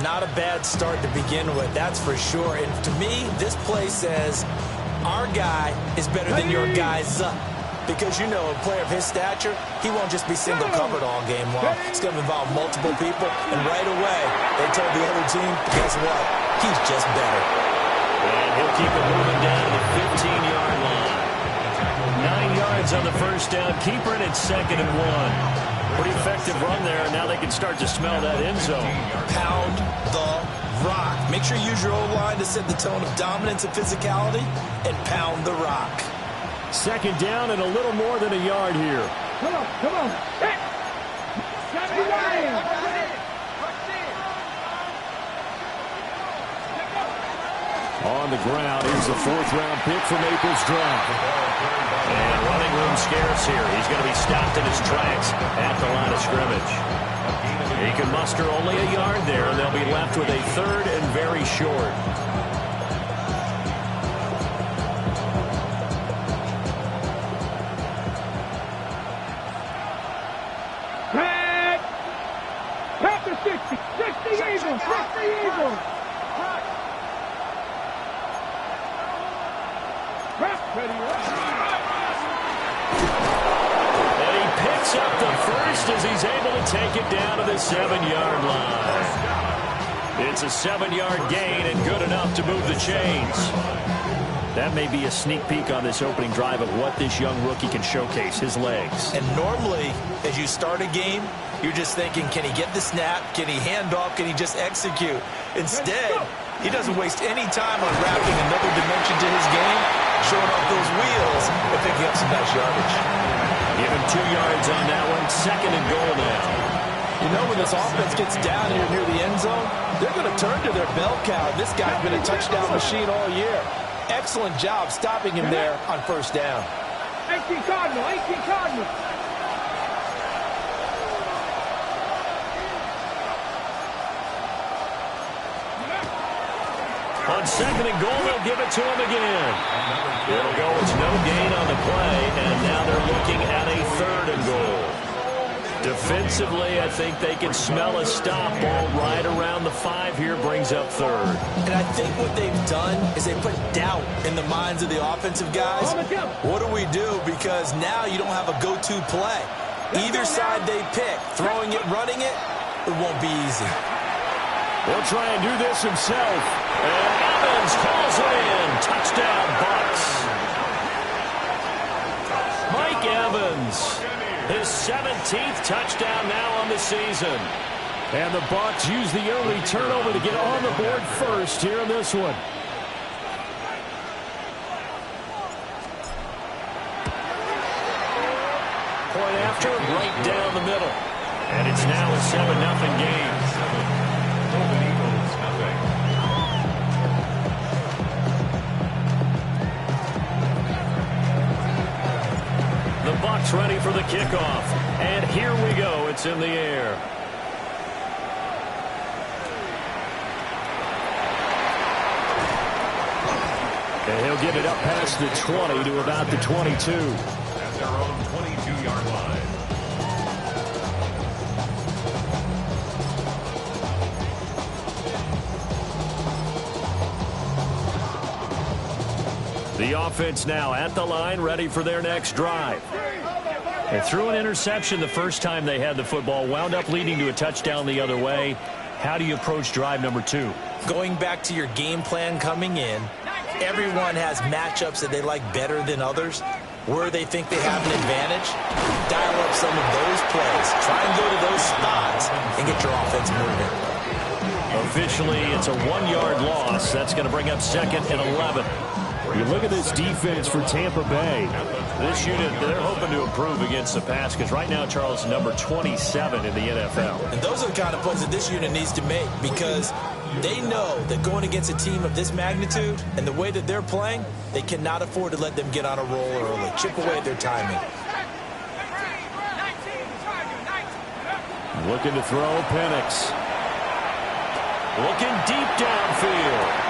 Not a bad start to begin with, that's for sure. And to me, this play says our guy is better than your guy's up. Because, you know, a player of his stature, he won't just be single covered all game long. It's going to involve multiple people. And right away, they told the other team, guess what? He's just better. And he'll keep it moving down to the 15-yard line. 9 yards on the first down. Keeper it at 2nd and 1. Pretty effective run there. Now they can start to smell that end zone. Pound the rock. Make sure you use your O-line to set the tone of dominance and physicality, and pound the rock. 2nd down and a little more than a yard here. Come on, come on. On the ground, here's the 4th-round pick from April's draft. And running room scarce here. He's going to be stopped in his tracks at the line of scrimmage. He can muster only a yard there, and they'll be left with a 3rd and very short. Back to 60. 60 Eagles. 60 Eagles. And he picks up the first as he's able to take it down to the 7-yard line. It's a 7-yard gain and good enough to move the chains. That may be a sneak peek on this opening drive of what this young rookie can showcase, his legs. And normally, as you start a game, you're just thinking, can he get the snap? Can he hand off? Can he just execute? Instead, he doesn't waste any time on wrapping another dimension to his game, showing off those wheels and picking up some nice yardage. Give him 2 yards on that one. 2nd and goal now. You know, when this offense gets down here near the end zone, they're going to turn to their bell cow. This guy's been a touchdown machine all year. Excellent job stopping him there on 1st down. 18 Cardinal, 18 Cardinal. On 2nd and goal, they'll give it to him again. It'll go, it's no gain on the play, and now they're looking at a 3rd and goal. Defensively, I think they can smell a stop. Ball right around the 5 here, brings up 3rd. And I think what they've done is they put doubt in the minds of the offensive guys. What do we do? Because now you don't have a go-to play. Either side they pick, throwing it, running it, it won't be easy. He'll try and do this himself. And Evans calls it in. Touchdown, Bucs. Mike Evans, his 17th touchdown now on the season. And the Bucs use the early turnover to get on the board first here in this one. Point after, right down the middle. And it's now a 7-0 game. The Bucs ready for the kickoff. And here we go. It's in the air. And he'll get it up past the 20 to about the 22. At their own 22-yard line. The offense now at the line, ready for their next drive. They threw an interception the first time they had the football, wound up leading to a touchdown the other way. How do you approach drive number 2? Going back to your game plan coming in, everyone has matchups that they like better than others. Where they think they have an advantage, dial up some of those plays. Try and go to those spots and get your offense moving. Officially, it's a 1-yard loss. That's going to bring up 2nd and 11. You look at this defense for Tampa Bay. This unit, they're hoping to improve against the pass because right now, Charles, number 27 in the NFL. And those are the kind of plays that this unit needs to make because they know that going against a team of this magnitude and the way that they're playing, they cannot afford to let them get on a roll early. Chip away at their timing. Looking to throw, Penix. Looking deep downfield.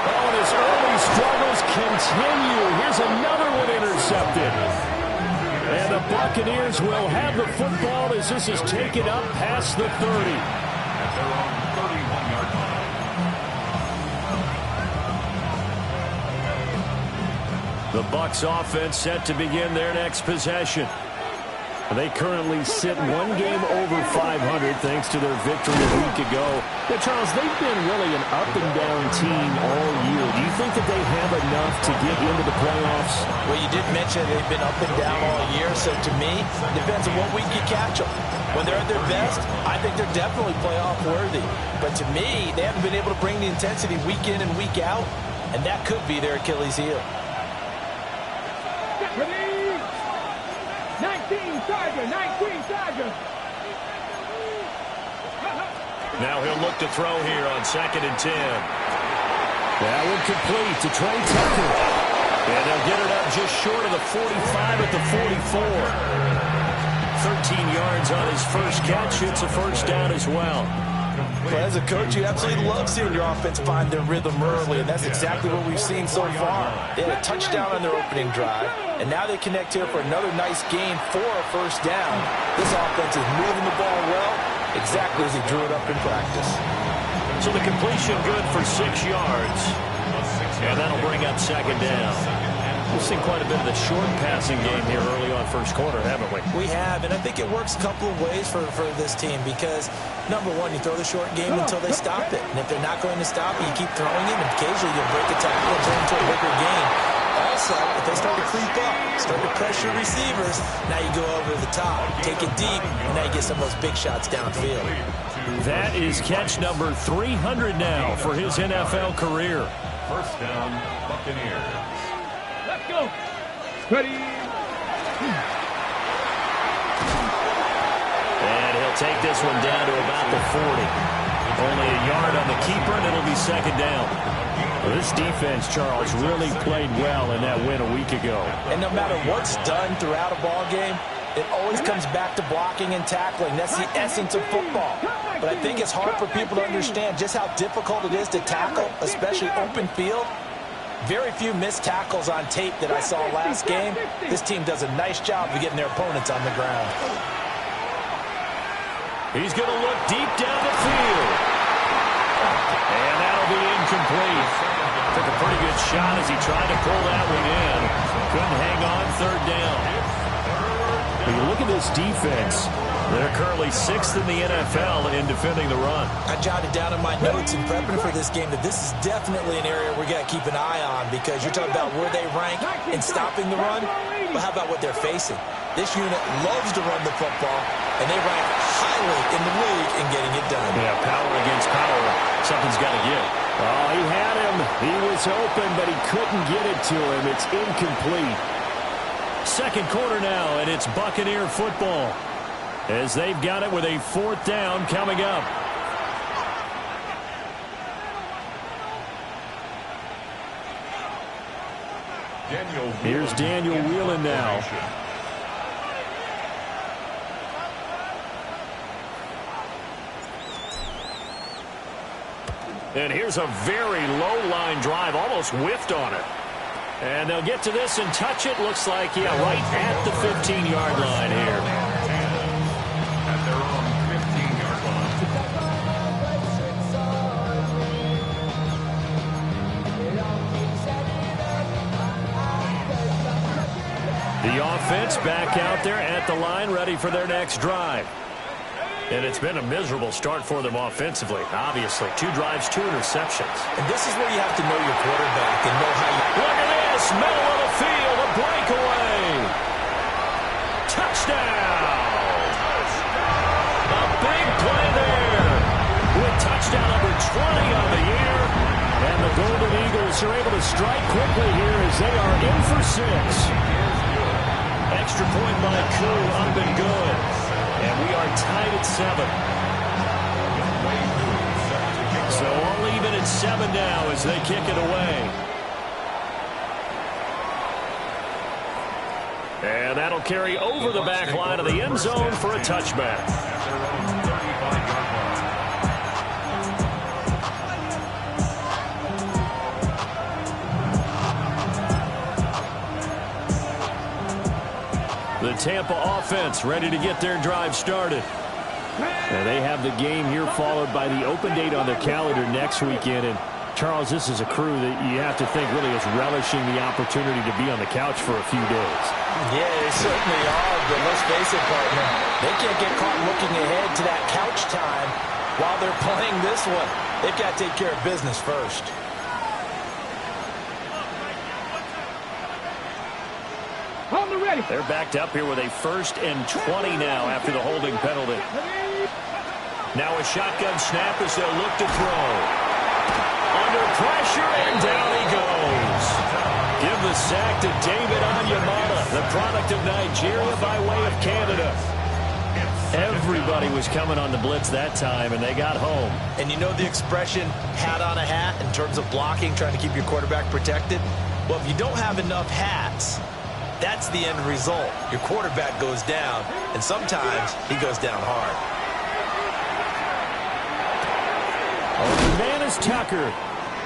Oh, and his early struggles continue. Here's another one intercepted. And the Buccaneers will have the football as this is taken up past the 30. At their own 31-yard The Bucs offense set to begin their next possession. They currently sit one game over 500 thanks to their victory a week ago. Yeah, Charles, they've been really an up-and-down team all year. Do you think that they have enough to get into the playoffs? Well, you did mention they've been up and down all year, so to me, it depends on what week you catch them. When they're at their best, I think they're definitely playoff worthy. But to me, they haven't been able to bring the intensity week in and week out, and that could be their Achilles heel. 19 Chargers. Now he'll look to throw here on 2nd and 10. That one complete to Trey Tucker. And they'll get it up just short of the 45 at the 44. 13 yards on his first catch. It's a first down as well. Well, as a coach, you absolutely love seeing your offense find their rhythm early, and that's exactly what we've seen so far. They had a touchdown on their opening drive, and now they connect here for another nice gain for a first down. This offense is moving the ball well, exactly as he drew it up in practice. So the completion good for 6 yards, and that'll bring up 2nd down. We've seen quite a bit of the short passing game here early on first quarter, haven't we? We have, and I think it works a couple of ways for this team because, number one, you throw the short game until they stop it. And if they're not going to stop it, you keep throwing it, and occasionally you'll break a tackle and turn into a bigger gain. Also, if they start to creep up, start to pressure receivers, now you go over the top, take it deep, and now you get some of those big shots downfield. That is catch number 300 now for his NFL career. First down, Buccaneers. Let's go. Ready. And he'll take this one down to about the 40. Only a yard on the keeper, and it'll be 2nd down. This defense, Charles, really played well in that win a week ago. And no matter what's done throughout a ball game, it always comes back to blocking and tackling. That's the essence of football. But I think it's hard for people to understand just how difficult it is to tackle, especially open field. Very few missed tackles on tape that I saw last game. This team does a nice job of getting their opponents on the ground. He's going to look deep down the field. And that'll be incomplete. Took a pretty good shot as he tried to pull that one in. Couldn't hang on 3rd down. When you look at this defense, they're currently 6th in the NFL in defending the run. I jotted down in my notes in prepping for this game that this is definitely an area we got to keep an eye on because you're talking about where they rank in stopping the run. But how about what they're facing? This unit loves to run the football, and they rank highly in the league in getting it done. Yeah, power against power. Something's got to give. Oh, he had him. He was open, but he couldn't get it to him. It's incomplete. 2nd quarter now, and it's Buccaneer football as they've got it with a 4th down coming up. Here's Daniel Whelan now. And here's a very low-line drive, almost whiffed on it. And they'll get to this and touch it. Looks like, yeah, right at the 15-yard line here. At their own 15-yard line. The offense back out there at the line, ready for their next drive. And it's been a miserable start for them offensively, obviously. 2 drives, 2 interceptions. And this is where you have to know your quarterback and know how you... Look at this, middle of the field, a breakaway. Touchdown. A big play there. With touchdown number 20 on the year. And the Golden Eagles are able to strike quickly here as they are in for 6. Extra point by Koo, up and good. And we are tied at 7. So all even at 7 now as they kick it away. And that'll carry over the back line of the end zone for a touchback. The Tampa offense ready to get their drive started. Now they have the game here followed by the open date on their calendar next weekend. And Charles, this is a crew that you have to think really is relishing the opportunity to be on the couch for a few days. Yeah, they certainly are, but let's face it, partner. They can't get caught looking ahead to that couch time while they're playing this one. They've got to take care of business first. On the ready. They're backed up here with a 1st and 20 now after the holding penalty. Now a shotgun snap as they'll look to throw. Under pressure, and down he goes. Give the sack to David Onyemata, the product of Nigeria by way of Canada. Everybody was coming on the blitz that time, and they got home. And you know the expression, hat on a hat, in terms of blocking, trying to keep your quarterback protected? Well, if you don't have enough hats, that's the end result. Your quarterback goes down, and sometimes he goes down hard. Man is Tucker.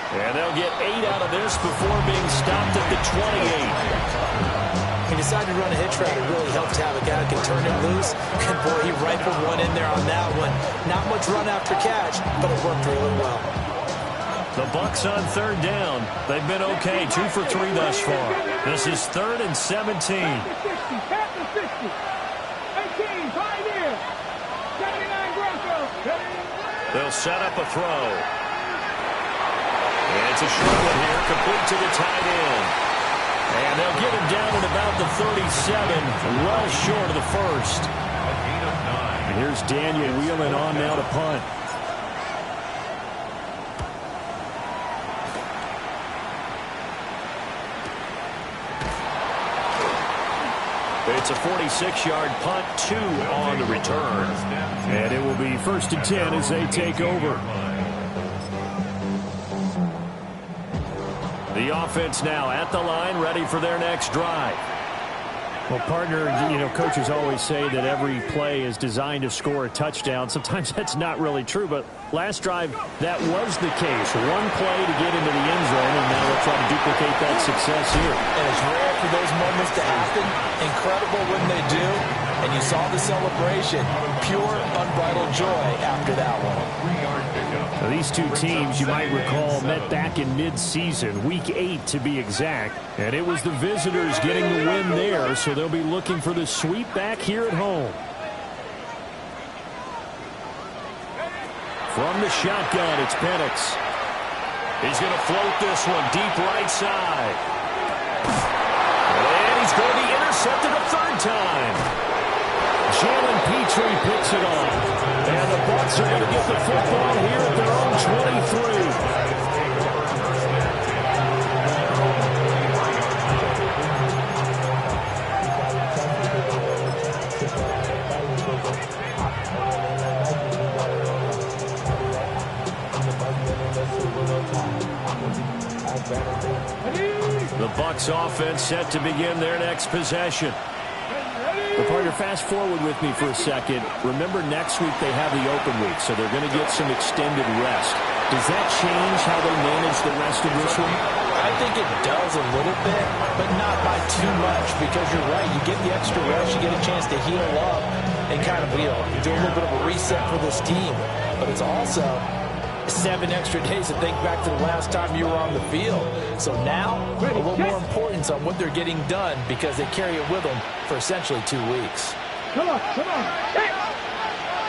And they'll get 8 out of this before being stopped at the 28. He decided to run a hitch route. It really helps to have a guy who can turn it loose. And boy, he rifled one in there on that one. Not much run after catch, but it worked really well. The Bucs on 3rd down. They've been okay, 2 for 3 thus far. This is 3rd and 17. Pass to 60. 18, 5 in. 79 Broncos. They'll set up a throw. And it's a short one here, complete to the tight end. And they'll get him down at about the 37, well short of the 1st. And here's Daniel Whelan on now to punt. It's a 46-yard punt, 2 on the return. And it will be 1st and 10 as they take over. The offense now at the line, ready for their next drive. Well, partner, you know, coaches always say that every play is designed to score a touchdown. Sometimes that's not really true, but last drive, that was the case. One play to get into the end zone, and now they'll try to duplicate that success here. And it's rare for those moments to happen. Incredible when they do. And you saw the celebration. Pure, unbridled joy after that one. Now, these two teams, you might recall, met back in mid-season, Week 8 to be exact. And it was the visitors getting the win there, so they'll be looking for the sweep back here at home. From the shotgun, it's Penix. He's going to float this one deep right side. And he's going to be intercepted a 3rd time. Jalen Petrie picks it off. And the Bucs are going to get the football here at their own 23. The Bucs offense set to begin their next possession. Well, partner, fast forward with me for a second. Remember, next week they have the open week, so they're going to get some extended rest. Does that change how they manage the rest of this one? I think it does a little bit, but not by too much, because you're right. You get the extra rest, you get a chance to heal up and kind of, you know, do a little bit of a reset for this team. But it's also 7 extra days to think back to the last time you were on the field. So now, a little more importance on what they're getting done because they carry it with them for essentially 2 weeks. Come on. Hey!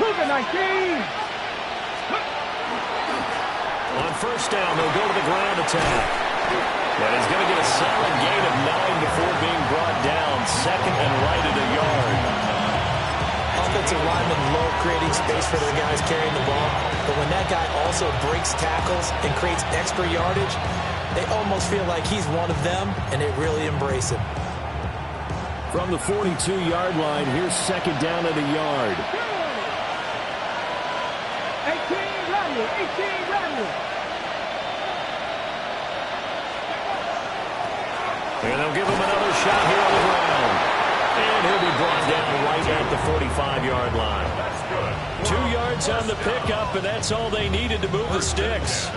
Move it, 19! On 1st down, they'll go to the ground attack. And he's going to get a solid gain of 9 before being brought down. 2nd and right at a yard. Offensive linemen low, creating space for their guys carrying the ball. But when that guy also breaks tackles and creates extra yardage, they almost feel like he's one of them, and they really embrace him. From the 42-yard line, here's 2nd down at a yard. 18 Bradley. And they'll give him another shot here on the ground. And he'll be brought down right at the 45-yard line. 2 yards on the pickup, and that's all they needed to move the sticks.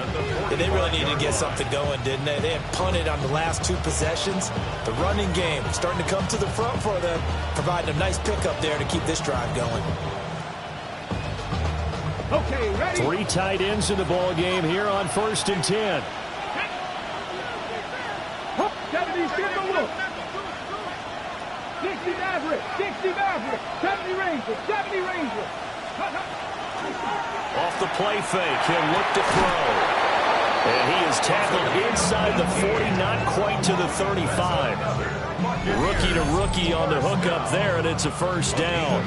And they really needed to get something going, didn't they? They had punted on the last 2 possessions. The running game starting to come to the front for them, providing a nice pickup there to keep this drive going. Okay, ready? 3 tight ends in the ball game here on 1st and 10. 70 Timberwolves. 60 Maverick. 60 Maverick. 70 Rangers. 70 Rangers. Off the play fake, he'll look to throw. And he is tackled inside the 40, not quite to the 35. Rookie to rookie on the hookup there, and it's a 1st down.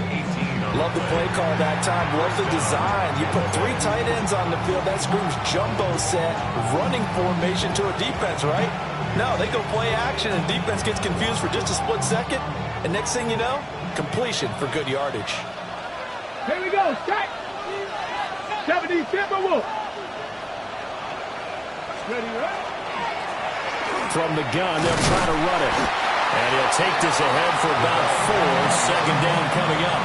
Love the play call that time. Love the design. You put 3 tight ends on the field. That screams jumbo set, running formation to a defense, right? No, they go play action, and defense gets confused for just a split second. And next thing you know, completion for good yardage. Here we go. Stack. 70 Timberwolves. Ready, right? From the gun, they'll try to run it. And he'll take this ahead for about 4. 2nd down coming up.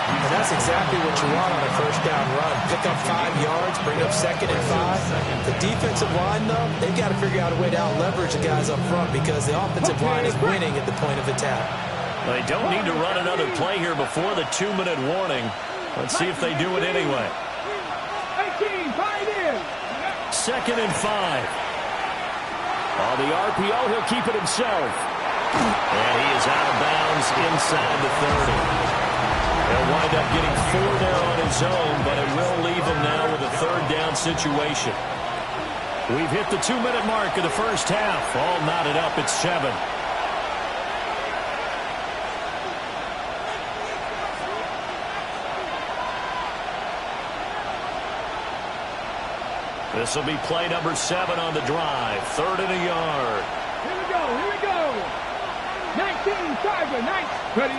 And that's exactly what you want on a 1st down run. Pick up 5 yards, bring up 2nd and 5. The defensive line, though, they've got to figure out a way to out-leverage the guys up front because the offensive line is winning at the point of attack. They don't need to run another play here before the 2-minute warning. Let's see if they do it anyway. 18, tight end. 2nd and 5. On the RPO, he'll keep it himself. And he is out of bounds inside the 30. He'll wind up getting 4 there on his own, but it will leave him now with a 3rd down situation. We've hit the 2-minute mark of the 1st half. All knotted up at 7. This will be play number 7 on the drive. 3rd and a yard. Here we go. Here we go. 19, Tiger. 9. Ready.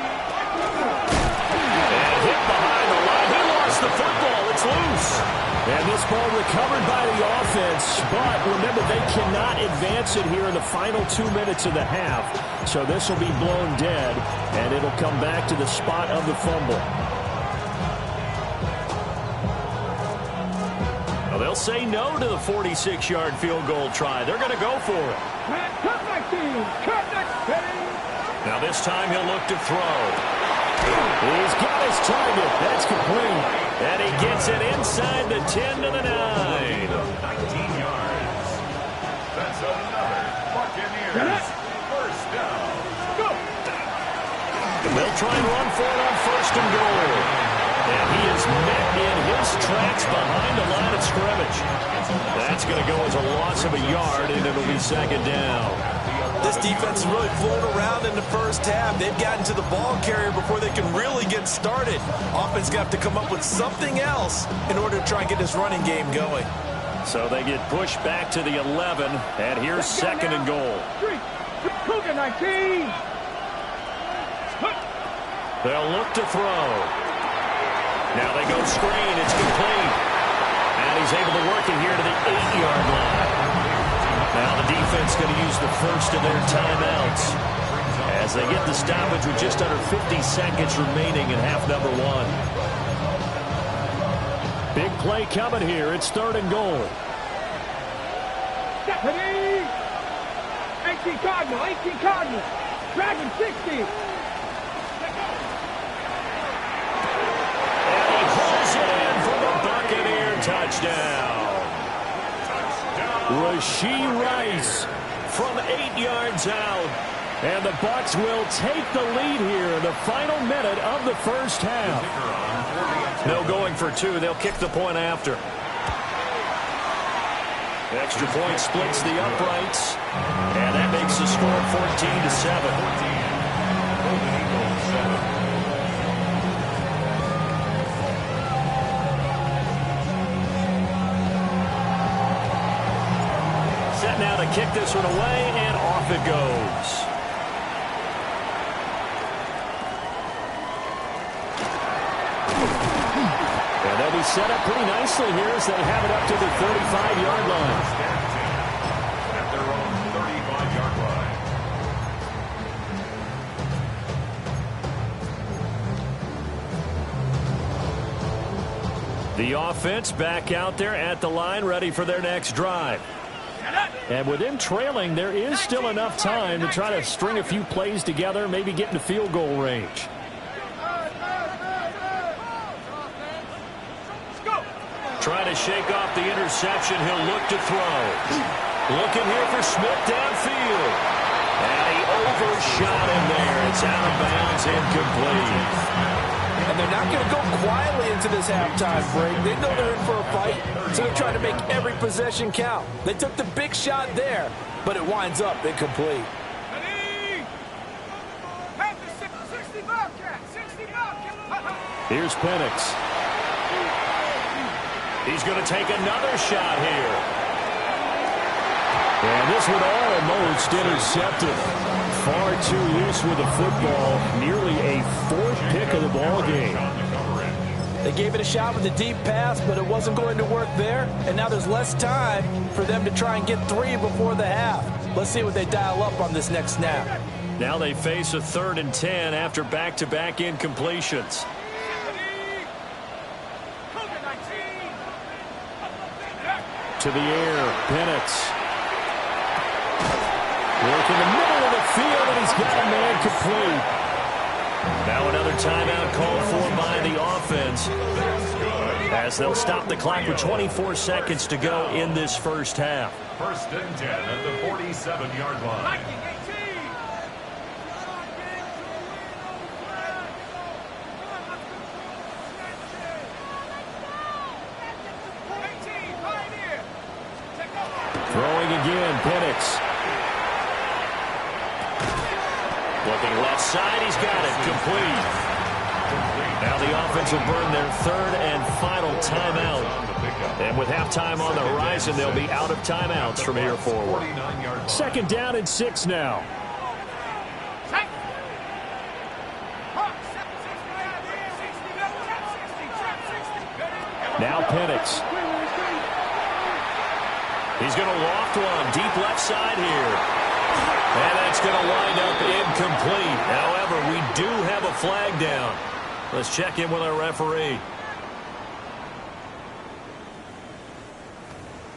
And hit behind the line. He lost the football. It's loose. And this ball recovered by the offense. But remember, they cannot advance it here in the final 2 minutes of the half. So this will be blown dead. And it'll come back to the spot of the fumble. Well, they'll say no to the 46-yard field goal try. They're going to go for it. Cut my team. Cut my team. Now this time he'll look to throw. He's got his target. That's complete. And he gets it inside the 10 to the 9. 19 yards. That's another Buccaneers 1st down. Go. They'll try and run for it on 1st and goal. And he is met in his tracks behind the line of scrimmage. That's going to go as a loss of a yard, and it'll be 2nd down. This defense is really flown around in the 1st half. They've gotten to the ball carrier before they can really get started. Offense got to come up with something else in order to try and get this running game going. So they get pushed back to the 11, and here's 2nd and goal. Cougar 19. They'll look to throw. Now they go screen. It's complete. And he's able to work it here to the 8-yard line. Now the defense going to use the 1st of their timeouts as they get the stoppage with just under 50 seconds remaining in half number 1. Big play coming here. It's 3rd and goal. Stephanie. 18 Cardinal. 18 Cardinal. Dragon 60. And he pulls it in for the Buccaneer touchdown. Rashee Rice from 8 yards out. And the Bucs will take the lead here in the final minute of the 1st half. No going for 2. They'll kick the point after. Extra point splits the uprights. And that makes the score 14-7. Now to kick this one away, and off it goes. And they'll be set up pretty nicely here as they have it up to the 35-yard line. At their own 35-yard line. The offense back out there at the line, ready for their next drive. And with them trailing, there is still enough time to try to string a few plays together, maybe get into field goal range. Trying to shake off the interception. He'll look to throw. Looking here for Smith downfield. And he overshot him there. It's out of bounds, incomplete. And they're not going to go quietly into this halftime break. They know they're in for a fight, so they're trying to make every possession count. They took the big shot there, but it winds up incomplete. Here's Penix. He's going to take another shot here. And this one almost intercepted. Far too loose with the football. Nearly a fourth pick of the ball game. They gave it a shot with a deep pass, but it wasn't going to work there. And now there's less time for them to try and get 3 before the half. Let's see what they dial up on this next snap. Now they face a 3rd and 10 after back-to-back incompletions. To the air, Penix. Work in the middle of the field, and he's got a man complete. Now another timeout called for by the offense, as they'll stop the clock with 24 seconds to go in this first half. 1st and 10 at the 47-yard line. Throwing again, Penix. Looking left side, he's got it, complete. Now the offense will burn their 3rd and final timeout. And with halftime on the horizon, they'll be out of timeouts from here forward. 2nd down and 6 now. Now Penix. He's going to loft one deep left side here. And that's going to wind up incomplete. However, we do have a flag down. Let's check in with our referee.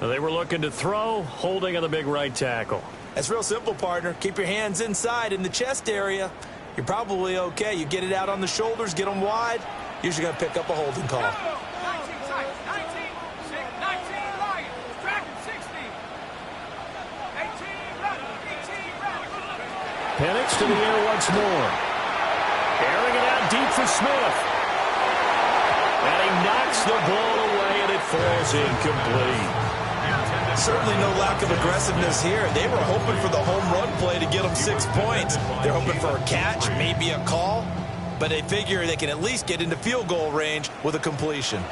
They were looking to throw, holding on the big right tackle. That's real simple, partner. Keep your hands inside in the chest area. You're probably okay. You get it out on the shoulders, get them wide. Usually going to pick up a holding call. Penix to the air once more. Airing it out deep for Smith. And he knocks the ball away, and it falls incomplete. Certainly no lack of aggressiveness here. They were hoping for the home run play to get them 6 points. They're hoping for a catch, maybe a call, but they figure they can at least get into field goal range with a completion.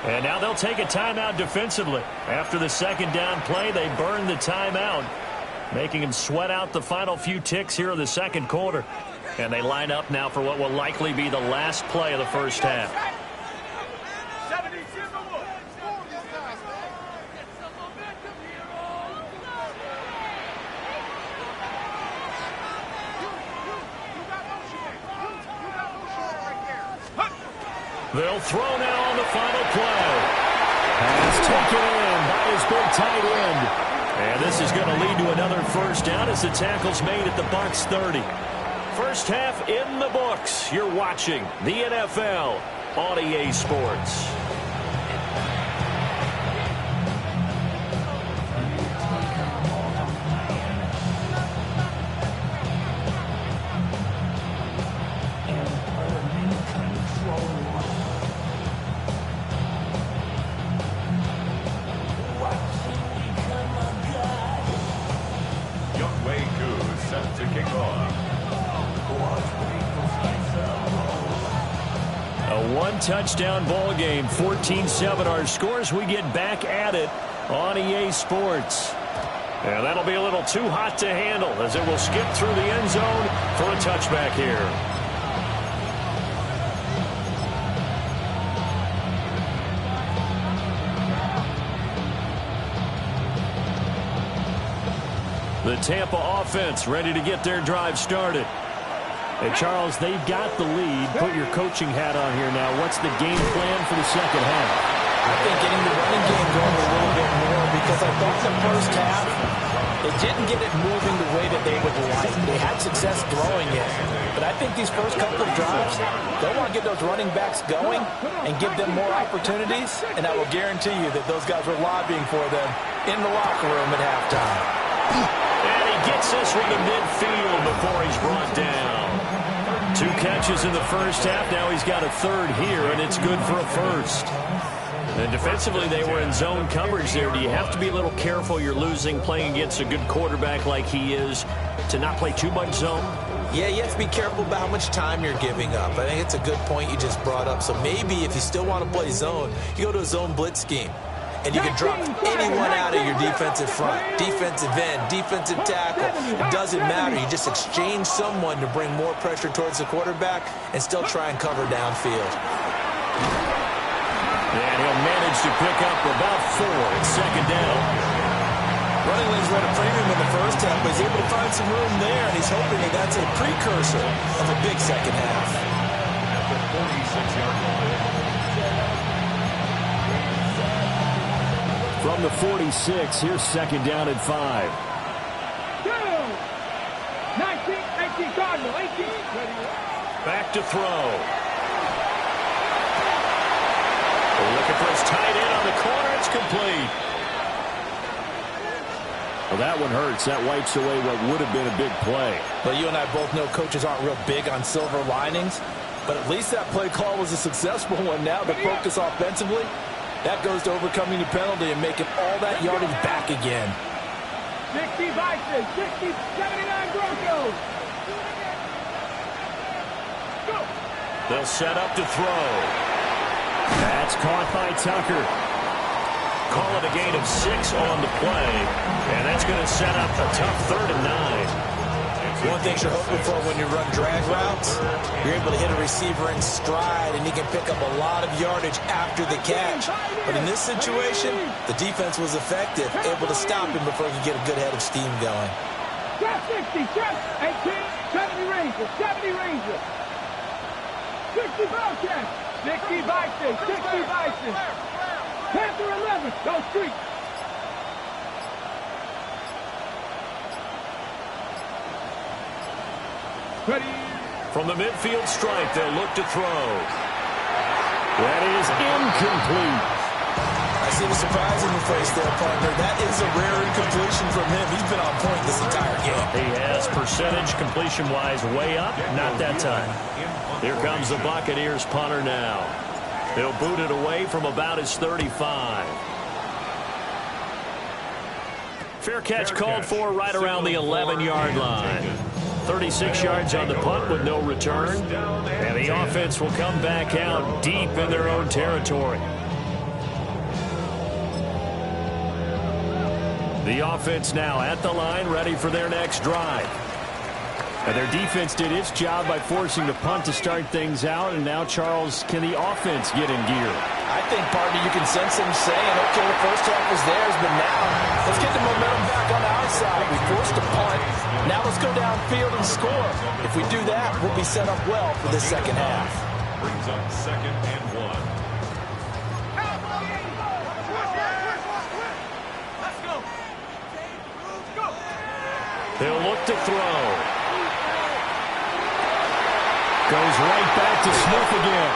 And now they'll take a timeout defensively. After the 2nd down play, they burn the timeout, making them sweat out the final few ticks here in the 2nd quarter. And they line up now for what will likely be the last play of the first half. They'll throw now on the final play. Pass taken in by his big tight end. And this is going to lead to another first down as the tackle's made at the Bucs 30. First half in the books. You're watching the NFL on EA Sports. Touchdown ball game, 14-7 our scores. We get back at it on EA Sports. And that'll be a little too hot to handle as it will skip through the end zone for a touchback here. The Tampa offense ready to get their drive started. Hey, Charles, they've got the lead. Put your coaching hat on here now. What's the game plan for the second half? I think getting the running game going a little bit more because I thought the first half They didn't get it moving the way that they would like. They had success throwing it. But I think these first couple of drives, they'll want to get those running backs going and give them more opportunities. And I will guarantee you that those guys were lobbying for them in the locker room at halftime. And he gets this from the midfield before he's brought down. 2 catches in the first half. Now he's got a third here, and it's good for a first. And defensively, they were in zone coverage there. Do you have to be a little careful? You're losing playing against a good quarterback like he is to not play too much zone? Yeah, you have to be careful about how much time you're giving up. I think it's a good point you just brought up. So maybe if you still want to play zone, you go to a zone blitz scheme. And you can drop anyone out of your defensive front, defensive end, defensive tackle. It doesn't matter. You just exchange someone to bring more pressure towards the quarterback and still try and cover downfield. And he'll manage to pick up about 4 at second down. Running lanes were at a premium in the first half, but he's able to find some room there, and he's hoping that that's a precursor of a big second half. At the 46-yard line. From the 46, here's second down at 5. 19 Cardinal, 18. Back to throw. Looking for his tight end on the corner. It's complete. Well, that one hurts. That wipes away what would have been a big play. But you and I both know coaches aren't real big on silver linings. But at least that play call was a successful one. Now the focus offensively, that goes to overcoming the penalty and making all that yardage back again. 60 Vikings, 60, 79 Broncos. Go. They'll set up to throw. That's caught by Tucker. Call it a gain of 6 on the play. And that's going to set up a tough 3rd and 9. One thing you're hoping for when you run drag routes, you're able to hit a receiver in stride, and he can pick up a lot of yardage after the catch. But in this situation, the defense was effective, able to stop him before he could get a good head of steam going. Trap 60, trap 18, 70 Rangers, 70 Rangers. 60 Bobcats, 60 Vikings, 60 Vikings. Panther 11, go street. Ready. From the midfield stripe, they'll look to throw. That is incomplete. I see the surprise in your face there, partner. That is a rare incompletion from him. He's been on point this entire game. He has percentage completion-wise way up. Not that time. Here comes the Buccaneers punter now. They'll boot it away from about his 35. Fair catch called for right around the 11-yard line. 36 yards on the punt with no return. And the offense will come back out deep in their own territory. The offense now at the line, ready for their next drive. And their defense did its job by forcing the punt to start things out. And now, Charles, can the offense get in gear? I think, partner, you can sense them saying, okay, the first half was theirs, but now let's get the momentum back on our side. We forced a punt. Now let's go downfield and score. If we do that, we'll be set up well for this second half. Brings up 2nd and 1. They'll look to throw. Goes right back to Smith again.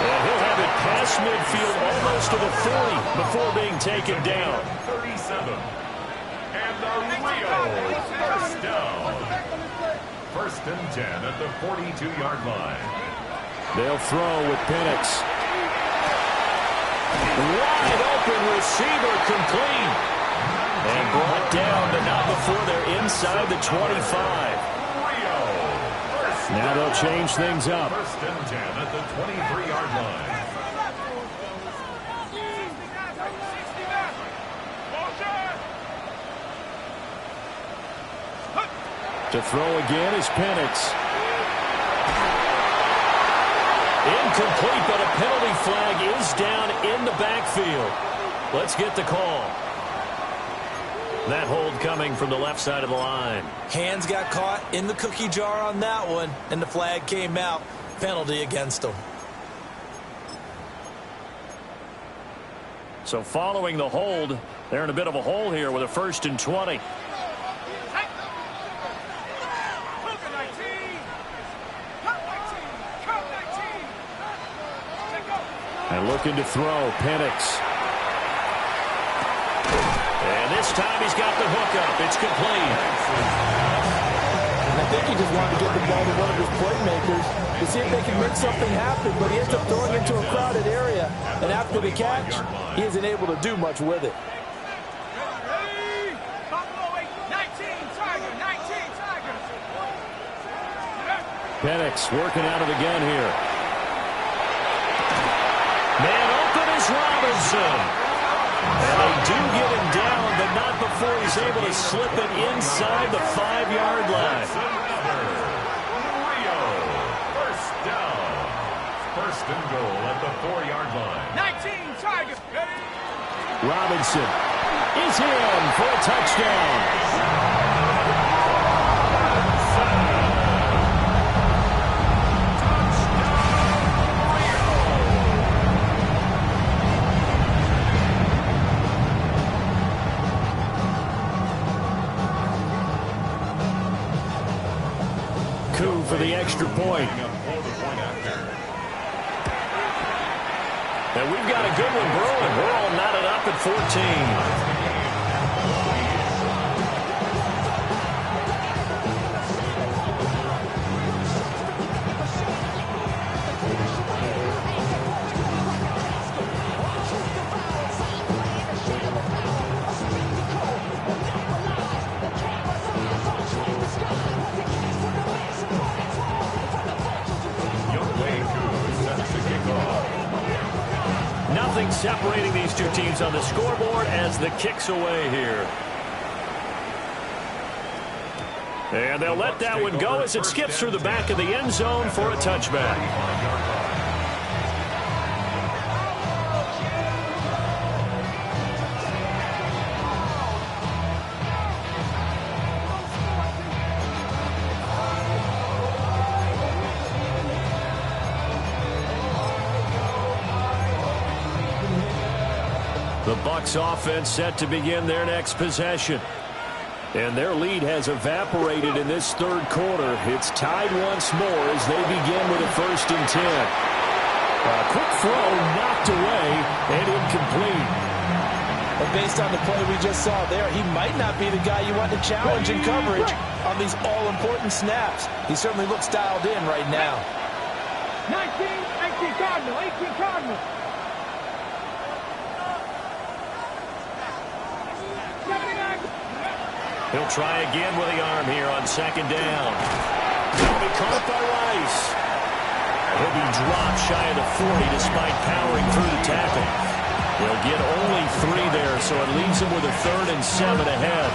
And he'll have it past midfield almost to the 40 before being taken down. 37. And the Rio first down. 1st and 10 at the 42-yard line. They'll throw with Penix. Wide open receiver complete. And brought down, but not before they're inside the 25. Now they'll change things up. 1st and 10 at the 23-yard line. To throw again is Penix. Incomplete, but a penalty flag is down in the backfield. Let's get the call. That hold coming from the left side of the line. Hands got caught in the cookie jar on that one, and the flag came out. Penalty against them. So following the hold, they're in a bit of a hole here with a 1st and 20. And looking to throw, Penix. And this time he's got the hookup. It's complete. I think he just wanted to get the ball to one of his playmakers to see if they can make something happen, but he ends up throwing into a crowded area. And after the catch, he isn't able to do much with it. 19 Tigers. Penix working out of the gun here. Man open is Robinson. And they do get him down, but not before he's able to slip it inside the 5-yard line. First down. First and goal at the 4-yard line. 19 Tigers. Robinson is in for a touchdown. For the extra point. And we've got a good one brewing. We're all knotted up at 14. Nothing separating these two teams on the scoreboard as the kick's away here. And they'll let that one go as it skips through the back of the end zone for a touchback. The Bucs offense set to begin their next possession. And their lead has evaporated in this third quarter. It's tied once more as they begin with a 1st and 10. A quick throw knocked away and incomplete. And based on the play we just saw there, he might not be the guy you want to challenge in coverage on these all-important snaps. He certainly looks dialed in right now. 18 Cardinal. He'll try again with the arm here on 2nd down. He'll be caught by Rice. He'll be dropped shy of the 40 despite powering through the tackle. They'll get only 3 there, so it leaves him with a 3rd and 7 ahead.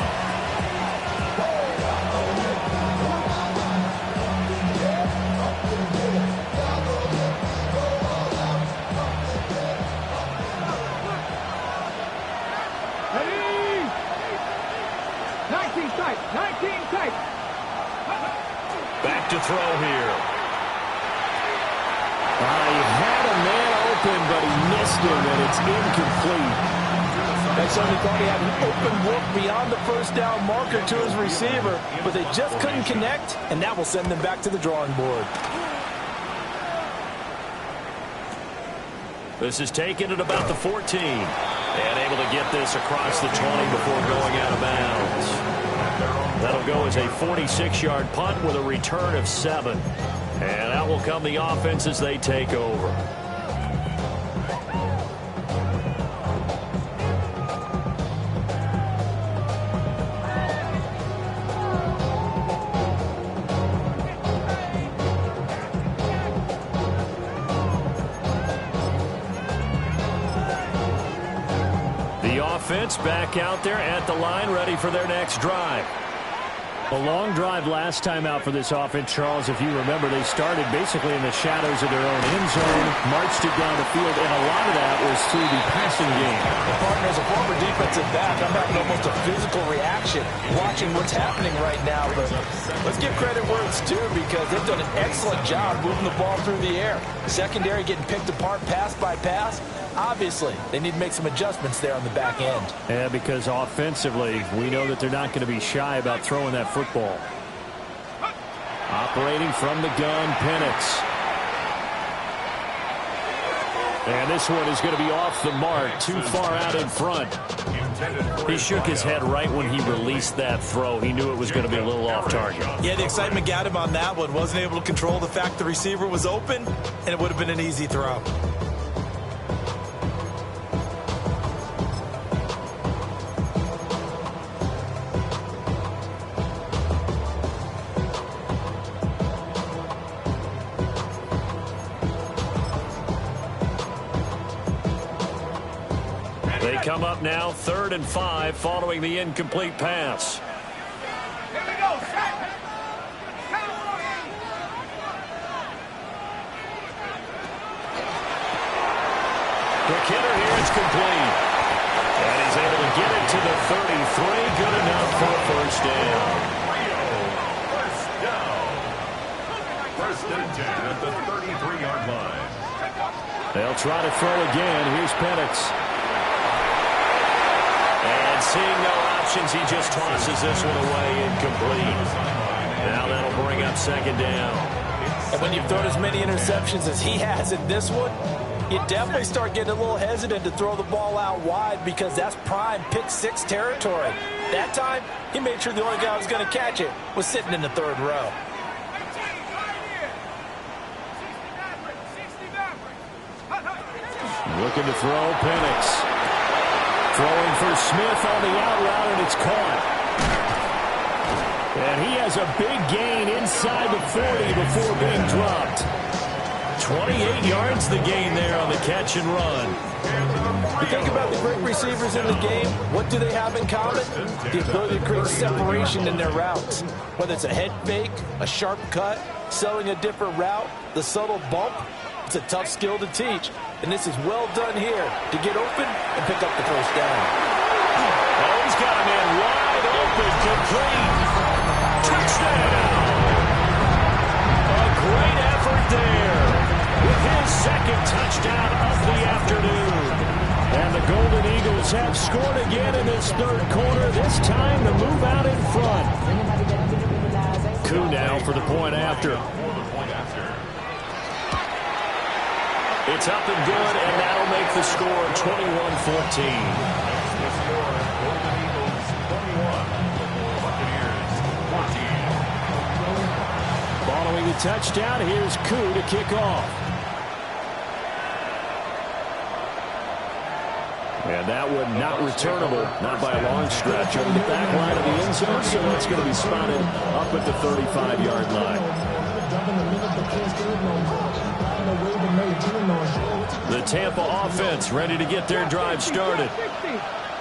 Back to throw here. He had a man open, but he missed him, and it's incomplete. They certainly thought he had an open look beyond the 1st down marker to his receiver, but they just couldn't connect, and that will send them back to the drawing board. This is taken at about the 14. And able to get this across the 20 before going out of bounds. That'll go as a 46-yard punt with a return of 7. And out will come the offense as they take over. Offense back out there at the line, ready for their next drive. A long drive last time out for this offense, Charles. If you remember, they started basically in the shadows of their own end zone, marched it down the field, and a lot of that was through the passing game. The partner, as a former defensive back, I'm having almost a physical reaction watching what's happening right now. But let's give credit where it's due because they've done an excellent job moving the ball through the air. Secondary getting picked apart pass by pass. Obviously, they need to make some adjustments there on the back end. Yeah, because offensively, we know that they're not going to be shy about throwing that football. Operating from the gun, Penix. And this one is going to be off the mark, too far out in front. He shook his head right when he released that throw. He knew it was going to be a little off target. Yeah, the excitement got him on that one. Wasn't able to control the fact the receiver was open, and it would have been an easy throw. They come up now 3rd and 5 following the incomplete pass. Here we go. The kidder here is complete. And he's able to get it to the 33. Good enough for a first down. First down. 1st and 10 at the 33-yard line. They'll try to throw again. Here's Penix. And seeing no options, he just tosses this one away, incomplete. Now that'll bring up 2nd down. And when you've thrown as many interceptions as he has in this one, you definitely start getting a little hesitant to throw the ball out wide because that's prime pick 6 territory. That time, he made sure the only guy who was going to catch it was sitting in the 3rd row. Looking to throw, Penix. Throwing for Smith on the out route, and it's caught. And he has a big gain inside the 40 before being dropped. 28 yards the gain there on the catch and run. You think about the great receivers in the game, what do they have in common? The ability to create separation in their routes. Whether it's a head fake, a sharp cut, selling a different route, the subtle bump, it's a tough skill to teach. And this is well done here to get open and pick up the first down. Oh, he's got a man wide open, complete. Touchdown! A great effort there with his 2nd touchdown of the afternoon. And the Golden Eagles have scored again in this 3rd quarter, this time to move out in front. Koo now for the point after. It's up and good, and that'll make the score 21-14. Following the touchdown, here's Koo to kick off. And that one not returnable, not by a long stretch, over the back line of the end zone, so it's going to be spotted up at the 35-yard line. The Tampa offense ready to get their drive started.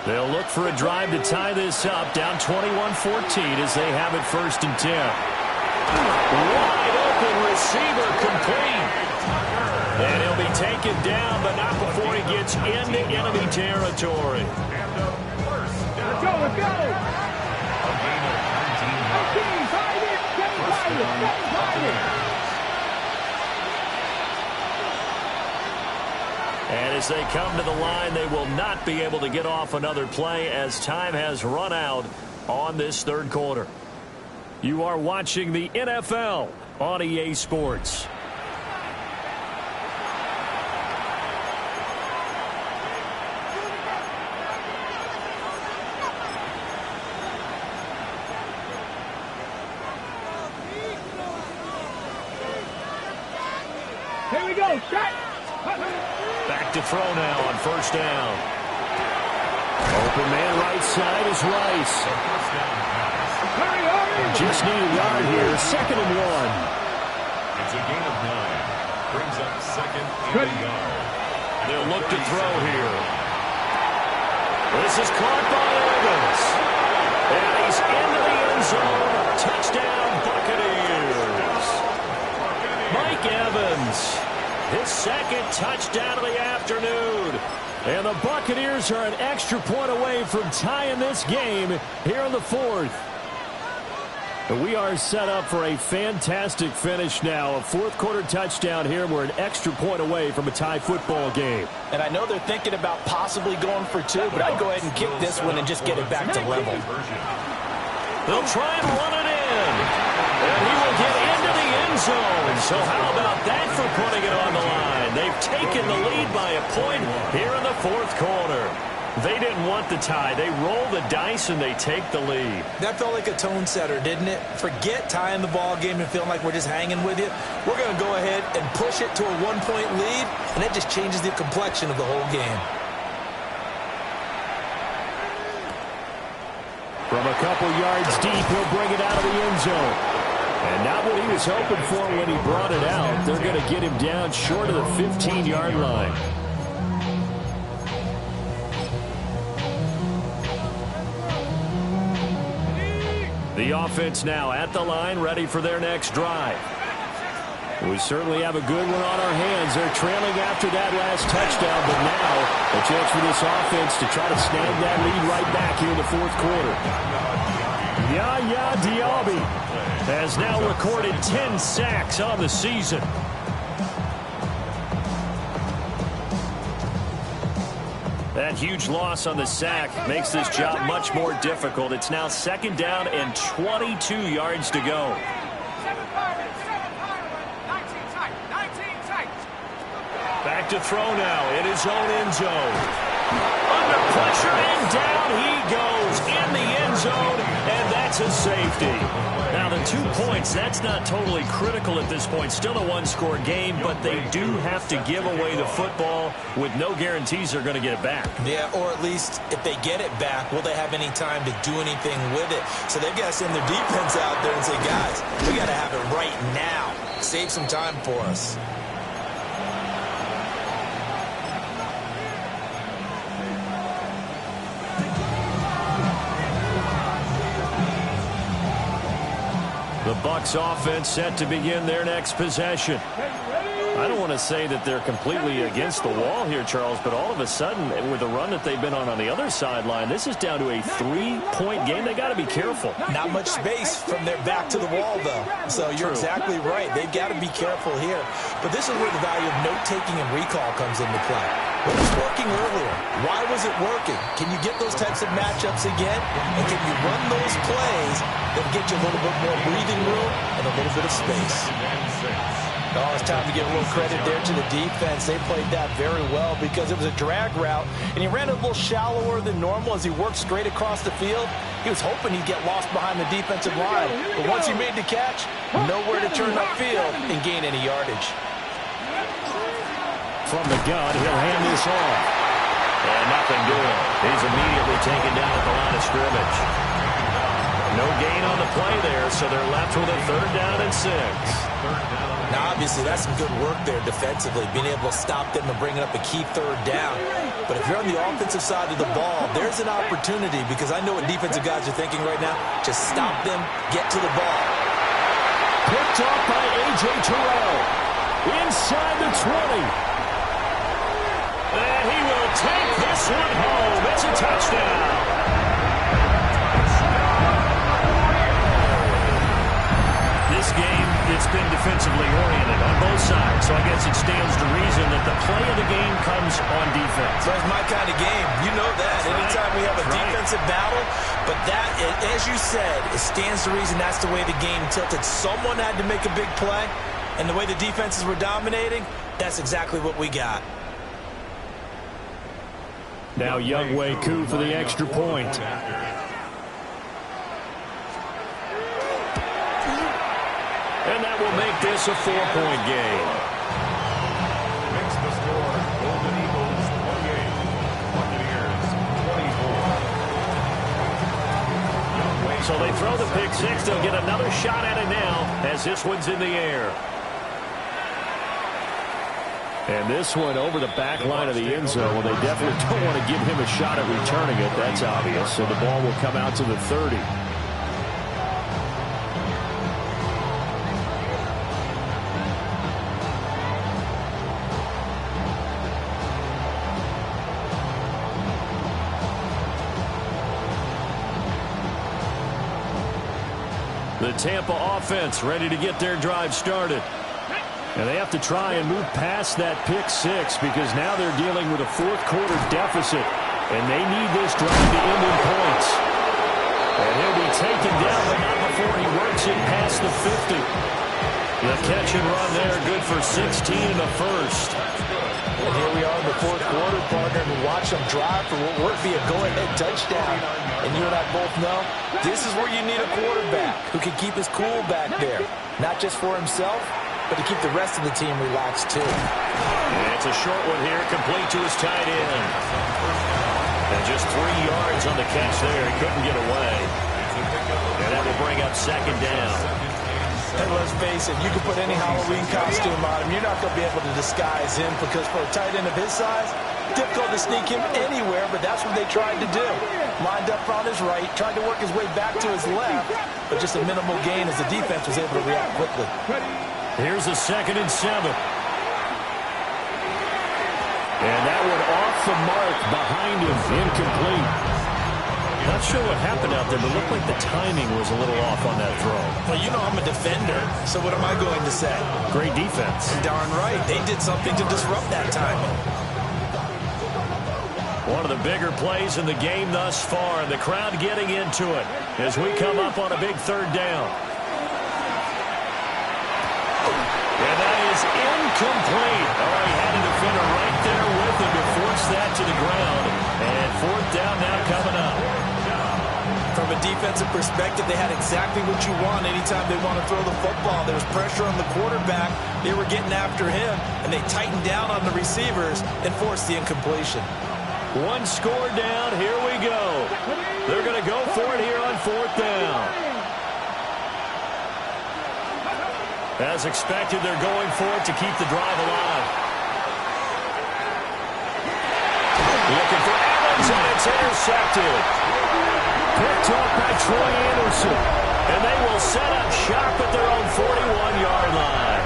They'll look for a drive to tie this up, down 21-14 as they have it 1st and 10. Wide open receiver complete. And he'll be taken down, but not before he gets into enemy territory. Let's go, let's go. And as they come to the line, they will not be able to get off another play as time has run out on this 3rd quarter. You are watching the NFL on EA Sports. Here we go, shot. Back to throw now on 1st down. Open man right side is Rice. Hurry, hurry. Just need a yard here. 2nd and 1. It's a gain of 9. Brings up 2nd and a yard. They'll look to throw here. This is caught by Evans. And he's into the end zone. Touchdown, Buccaneers. Mike Evans. His 2nd touchdown of the afternoon. And the Buccaneers are an extra point away from tying this game here in the 4th. And we are set up for a fantastic finish now. A 4th quarter touchdown here. We're an extra point away from a tie football game. And I know they're thinking about possibly going for 2, but I'd go ahead and kick this one and just get it back to level. They'll try and run it in. And he will get into the end end zone. So how about that for putting it on the line? They've taken the lead by a point here in the fourth quarter. They didn't want the tie. They roll the dice and they take the lead. That felt like a tone setter, didn't it? Forget tying the ball game and feeling like we're just hanging with you. We're going to go ahead and push it to a one-point lead, and that just changes the complexion of the whole game. From a couple yards deep, he'll bring it out of the end zone. And not what he was hoping for when he brought it out. They're going to get him down short of the 15-yard line. The offense now at the line, ready for their next drive. We certainly have a good one on our hands. They're trailing after that last touchdown, but now a chance for this offense to try to snag that lead right back here in the fourth quarter. Yaya Diaby has now recorded 10 sacks on the season. That huge loss on the sack makes this job much more difficult. It's now second down and 22 yards to go. Back to throw now in his own end zone. Under pressure and down he goes in the end zone, and that's a safety. Now the 2 points, that's not totally critical at this point. Still a one-score game, but they do have to give away the football with no guarantees they're going to get it back. Yeah, or at least if they get it back, will they have any time to do anything with it? So they've got to send their defense out there and say, guys, we got to have it right now. Save some time for us. The Bucs offense set to begin their next possession. I don't want to say that they're completely against the wall here, Charles, but all of a sudden, with the run that they've been on the other sideline, this is down to a 3-point game. They got to be careful. Not much space from their back to the wall, though. So you're exactly right. They've got to be careful here. But this is where the value of note-taking and recall comes into play. What was working earlier? Why was it working? Can you get those types of matchups again? And can you run those plays that get you a little bit more breathing room and a little bit of space? Oh, it's time to give a little credit there to the defense. They played that very well because it was a drag route, and he ran a little shallower than normal as he worked straight across the field. He was hoping he'd get lost behind the defensive line, but once he made the catch, nowhere to turn upfield and gain any yardage. From the gun, he'll hand this off. And nothing doing. He's immediately taken down at the line of scrimmage. No gain on the play there, so they're left with a 3rd down and 6. Now, obviously, that's some good work there defensively, being able to stop them and bringing up a key 3rd down. But if you're on the offensive side of the ball, there's an opportunity, because I know what defensive guys are thinking right now. Just stop them, get to the ball. Picked off by A.J. Terrell. Inside the 20. And he will take this one home. It's a touchdown. This game, it's been defensively oriented on both sides, so I guess it stands to reason that the play of the game comes on defense. That's my kind of game. You know that. Anytime we have a defensive battle, but that, as you said, it stands to reason that's the way the game tilted. Someone had to make a big play, and the way the defenses were dominating, that's exactly what we got. Now Younghoe Koo for the extra point. And that will make this a 4-point game. Makes the score Golden Eagles 28, Buccaneers 24. So they throw the pick six. They'll get another shot at it now as this one's in the air. And this one over the back line of the end zone. Well, they definitely don't want to give him a shot at returning it. That's obvious. So the ball will come out to the 30. The Tampa offense ready to get their drive started. And they have to try and move past that pick six because now they're dealing with a fourth quarter deficit. And they need this drive to end in points. And he'll be taken down, but not before he works it past the 50. The catch and run there, good for 16 in the first. And here we are in the fourth quarter, partner, and watch them drive for what would be a go-ahead touchdown. And you and I both know this is where you need a quarterback who can keep his cool back there. Not just for himself, but to keep the rest of the team relaxed too. And it's a short one here, complete to his tight end. And just 3 yards on the catch there. He couldn't get away. And that will bring up second down. And let's face it, you can put any Halloween costume on him. You're not going to be able to disguise him because for a tight end of his size, difficult to sneak him anywhere, but that's what they tried to do. Lined up on his right, tried to work his way back to his left, but just a minimal gain as the defense was able to react quickly. Here's a 2nd and 7. And that one off the mark behind him, incomplete. Not sure what happened out there, but it looked like the timing was a little off on that throw. Well, you know I'm a defender, so what am I going to say? Great defense. Darn right. They did something to disrupt that timing. One of the bigger plays in the game thus far, and the crowd getting into it as we come up on a big 3rd down. And that is incomplete. Oh, he had a defender right there with him to force that to the ground. And 4th down now coming up. From a defensive perspective, they had exactly what you want anytime they want to throw the football. There was pressure on the quarterback. They were getting after him, and they tightened down on the receivers and forced the incompletion. 1 score down. Here we go. They're going to go for it here on 4th down. As expected, they're going for it to keep the drive alive. Looking for Evans, and it's intercepted. Picked up by Troy Anderson. And they will set up shop at their own 41-yard line.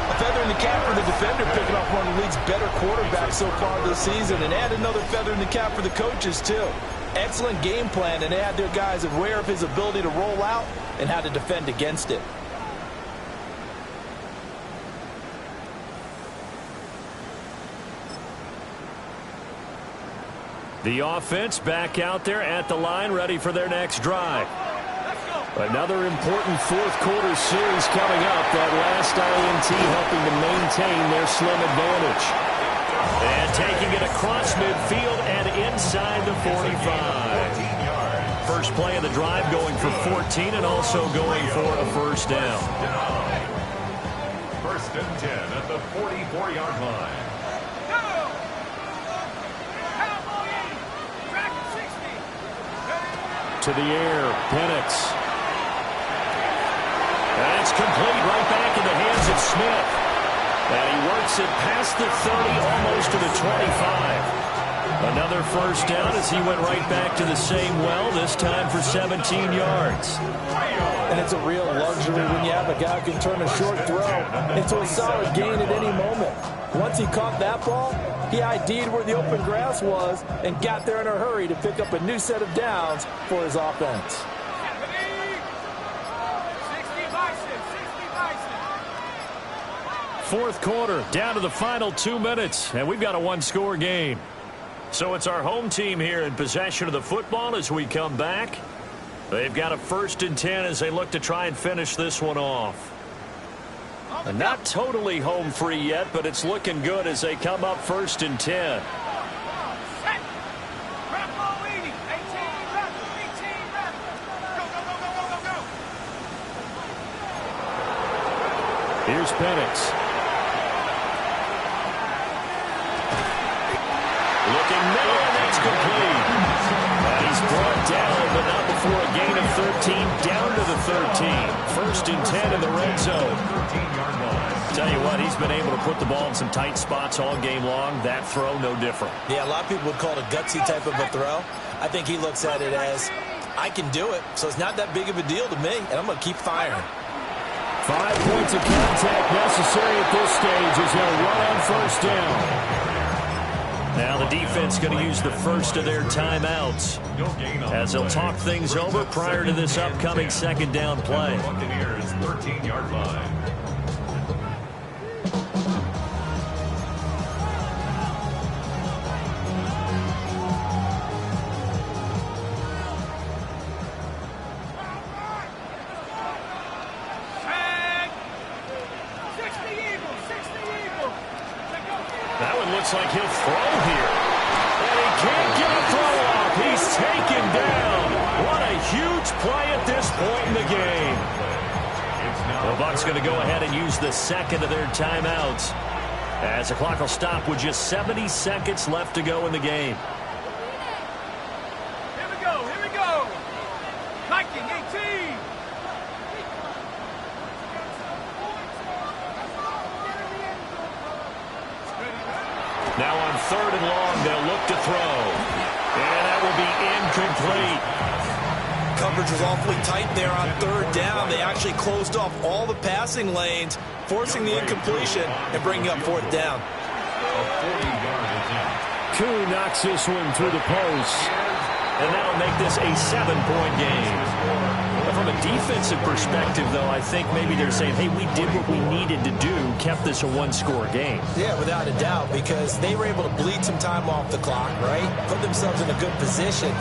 A feather in the cap for the defender, picking off one of the league's better quarterbacks so far this season. And add another feather in the cap for the coaches, too. Excellent game plan, and they had their guys aware of his ability to roll out and how to defend against it. The offense back out there at the line, ready for their next drive. Another important fourth quarter series coming up. That last INT helping to maintain their slim advantage. And taking it across midfield and inside the 45. First play of the drive going for 14 and also going for a first down. 1st and 10 at the 44-yard line. To the air, Penix. And it's complete right back in the hands of Smith. And he works it past the 30, almost to the 25. Another first down as he went right back to the same well, this time for 17 yards. And it's a real luxury when you have a guy who can turn a short throw into a solid gain at any moment. Once he caught that ball, he ID'd where the open grass was and got there in a hurry to pick up a new set of downs for his offense. Fourth quarter, down to the final 2 minutes, and we've got a 1-score game. So it's our home team here in possession of the football as we come back. They've got a 1st and 10 as they look to try and finish this one off. And not totally home free yet, but it's looking good as they come up 1st and 10. Here's Penix. Looking middle, and that's complete. And he's brought down, but not before a gain of 13, down to the 13. 1st and 10 in the red zone. Tell you what, he's been able to put the ball in some tight spots all game long. That throw, no different. Yeah, a lot of people would call it a gutsy type of a throw. I think he looks at it as, I can do it, so it's not that big of a deal to me, and I'm going to keep firing. 5 points of contact necessary at this stage as they'll run on 1st down. Now the defense going to use the first of their timeouts as they'll talk things over prior to this upcoming 2nd down play. Buccaneers 13-yard line. looks like he'll throw here. And he can't get a throw off. He's taken down. What a huge play at this point in the game. The Bucs going to go ahead and use the second of their timeouts, as the clock will stop with just 70 seconds left to go in the game. Here we go. Here we go. Viking 18. Now on 3rd and long, they'll look to throw. And that will be incomplete. Coverage was awfully tight there on 3rd down. They actually closed off all the passing lanes, forcing the incompletion and bringing up 4th down. Koo knocks this one through the post. And that'll make this a 7-point game. From a defensive perspective, though, I think maybe they're saying, hey, we did what we needed to do, kept this a 1-score game. Yeah, without a doubt, because they were able to bleed some time off the clock, right? Put themselves in a good position,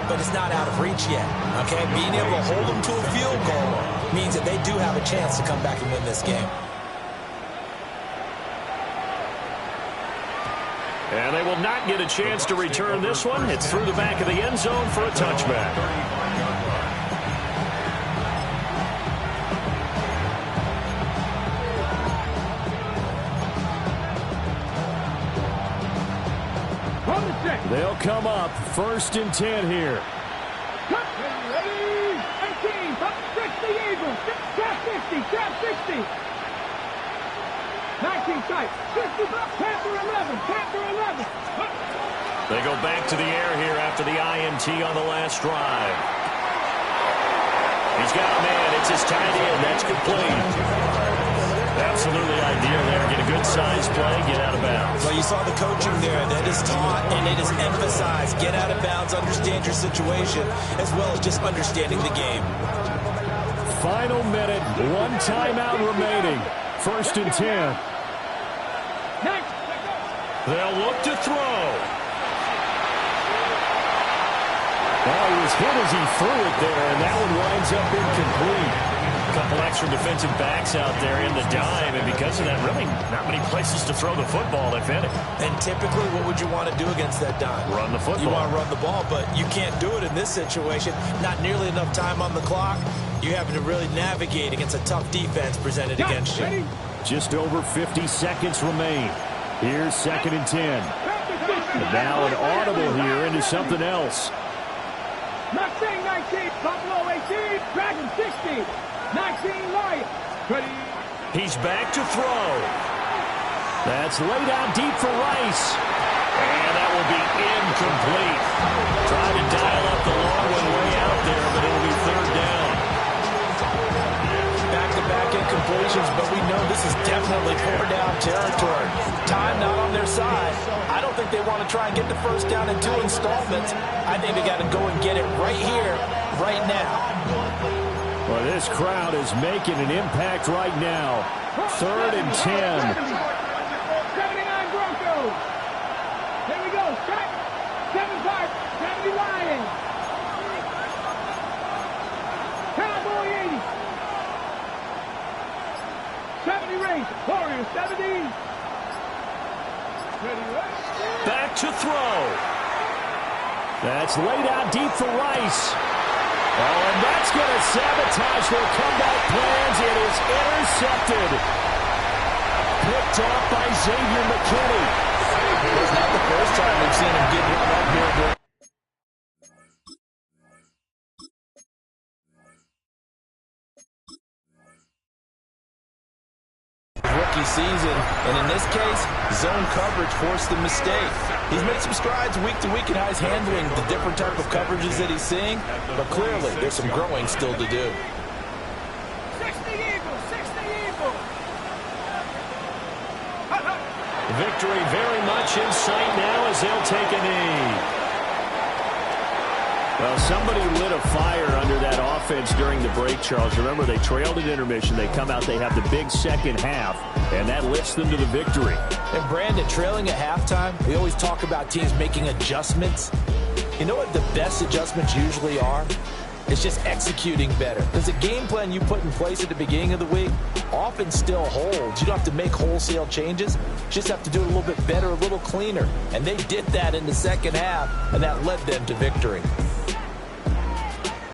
but it's not out of reach yet, okay? Being able to hold them to a field goal means that they do have a chance to come back and win this game. And they will not get a chance to return this one. It's through the back of the end zone for a touchback. They'll come up 1st and 10 here. Ready, 18, 60 Eagles, trap 50, trap 60. 19 tight, 60, Panther 11, Panther 11. They go back to the air here after the INT on the last drive. He's got a man. It's his tight end. That's complete. Absolutely ideal there. Get a good size play, get out of bounds. Well, you saw the coaching there. That is taught and it is emphasized. Get out of bounds, understand your situation, as well as just understanding the game. Final minute, 1 timeout remaining. 1st and 10. They'll look to throw. Oh, he was hit as he threw it there, and that one winds up incomplete. A couple extra defensive backs out there in the dime, and because of that, really not many places to throw the football, if any. And typically, what would you want to do against that dime? Run the football. You want to run the ball, but you can't do it in this situation. Not nearly enough time on the clock. You're having to really navigate against a tough defense presented against you. Just over 50 seconds remain. Here's 2nd and 10. And now an audible here into something else. Mustang 19, Buffalo 18, Dragon 60, 19 Lions. Ready. He's back to throw. That's laid out deep for Rice. And that will be incomplete. Trying to dial up the long one way out there, but it'll be 3rd down. Back-to-back incompletions, but we know this is definitely 4-down territory. Time not on their side. I don't think they want to try and get the 1st down in 2 installments. I think they got to go and get it right here, right now. Well, this crowd is making an impact right now. 3rd and 10. 79 Broncos. Here we go. 75, 70 Lions. Cowboy 80. 70 Rangers. Warriors 70. Back to throw. That's laid out deep for Rice. Oh, and that's going to sabotage their comeback plans. It is intercepted. Picked off by Xavier McKinney. It's not the first time we've seen him get run up here. Rookie season, and in this case, zone coverage forced the mistake. He's made some strides week to week in how he's handling the different type of coverages that he's seeing, but clearly there's some growing still to do. 60 Eagles, 60 Eagles. Victory very much in sight now as they'll take a knee. Well, somebody lit a fire under that offense during the break, Charles. Remember, they trailed at intermission. They come out, they have the big second half, and that lifts them to the victory. And Brandon, trailing at halftime, we always talk about teams making adjustments. You know what the best adjustments usually are? It's just executing better. Because the game plan you put in place at the beginning of the week often still holds. You don't have to make wholesale changes. You just have to do it a little bit better, a little cleaner. And they did that in the second half, and that led them to victory.